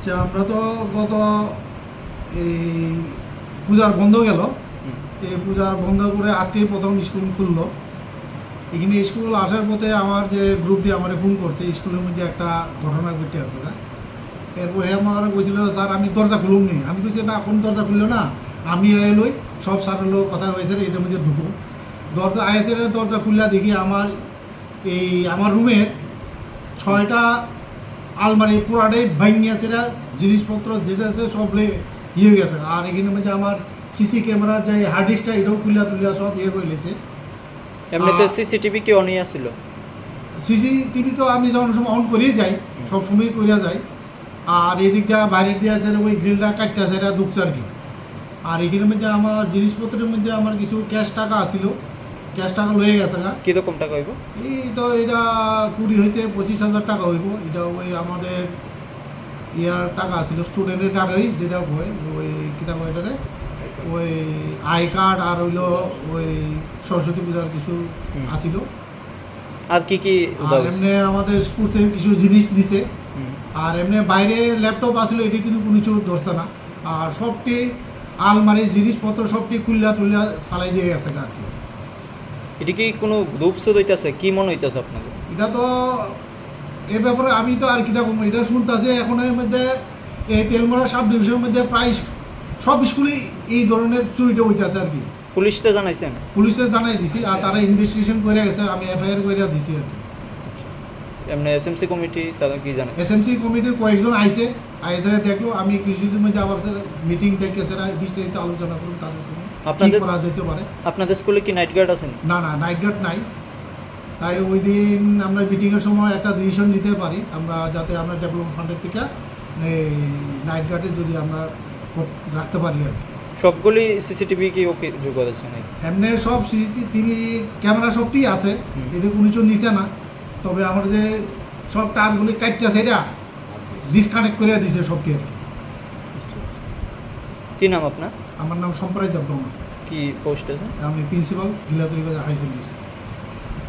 আচ্ছা, আমরা তো গত এই পূজার বন্ধ গেল, এই পূজার বন্ধ করে আজকেই প্রথম স্কুল খুললো। এখানে স্কুল আসার পথে আমার যে গ্রুপটি আমার ফোন করছে, স্কুলের মধ্যে একটা ঘটনা ঘটে আছে না। এরপরে আমার বলছিল, স্যার আমি দরজা খুলুম নি। আমি বলছি, না, কোন দরজা খুললো না, আমি এলোই সব স্যার হলো কথা হয়েছে, এটার মধ্যে ঢুকুন। দরজা আইসের দরজা খুললা দেখি আমার রুমের 6টা আলমারি পুরাটাই ভাঙিয়ে আছে, জিনিসপত্র যেটা আছে সব ইয়ে গেছে। আর এখানে মধ্যে আমার সিসি ক্যামেরা যে হার্ড ডিস্কটা এটাও খুলিয়া তুলিয়া সব ইয়ে করে লেছে। এমনিতে সিসিটিভি কি অন ছিল? সিসিটিভি তো আমি যখন সময় অন করিয়ে যাই, সব সময় করিয়া যাই। আর এদিক দিয়ে বাইরের দিয়ে আছে ওই গ্রিলটা কাটতে আছে, এটা ঢুকছে আর কি। আর এখানের মধ্যে আমার জিনিসপত্রের মধ্যে আমার কিছু ক্যাশ টাকা আছিল, ক্যাশ টাকা লয়ে গেছে গা। কীরকম টাকা হইব? এই তো এটা 20 হইতে 25,000 টাকা হইব। এটা ওই আমাদের ইয়ার টাকা ছিল, স্টুডেন্টের টাকাই, যেটা হয় ওই কিতাব এটারে ওই আই কার্ড আর হইলো ওই সরস্বতী পূজার কিছু আছিল। আর কি কি? আর এমনি আমাদের স্পোর্টসের কিছু জিনিস দিছে। আর এমনি বাইরে ল্যাপটপ আসলো, এটি কিন্তু কোনো কিছু ধরছে না। আর সবটি আলমারির জিনিসপত্র সবটি খুললা টুল্লা ফালাই দিয়ে গেছে আর কি। এটা কি কোনো গ্রুপ শুরু হইতেছে? কি মনে হইতেছে আপনাকে? এটা তো এ ব্যাপারে আমি তো আর কীরকম এটা শুনতেছি এখন। এর মধ্যে এই তেলমরা সাব ডিভিশনের মধ্যে প্রায় সব স্কুলেই এই ধরনের চুরিটা হইতেছে আর কি। পুলিশকে জানাইছেন? পুলিশে জানাই দিছি, আর তারা ইনভেস্টিগেশন করে গেছে, আমি এফআইআর করে দিছি আর কি। এমনি এসএমসি কমিটি তারা কি জানে? এসএমসি কমিটির কয়েকজন আইসে দেখলো। আমি কিছুদিন মধ্যে আবার মিটিং ডেকে বিস্তারিত আলোচনা করুন তাদের সঙ্গে কি করা যেতে পারে। আপনাদের স্কুলে কি নাইট গার্ড আছে? না, নাইট গার্ড নাই। তাই ওই দিন আমরা মিটিংয়ের সময় একটা ডিসিশন নিতে পারি আমরা, যাতে আমরা ডেভেলপমেন্ট ফান্ডের থেকে নাইট গার্ডে যদি আমরা রাখতে পারি আর কি। সবগুলি সিসিটিভি কি ওকে যোগ করেছে নাকি? এমনি সব সিসিটিভি ক্যামেরা সবটি আছে, এদের কোনো কিছু নিছে না। তবে আমার যে সব তারগুলি কাটতেছে, এটা ডিসকানেক্ট করে দিছে সবটি আর কি। কি নাম আপনার? আমার নাম সম্প্রদায় দেববর্মা। কি পোস্ট আছে? আমি প্রিন্সিপাল, গিলাতলি বাজার হাই সেকেন্ডারি স্কুল।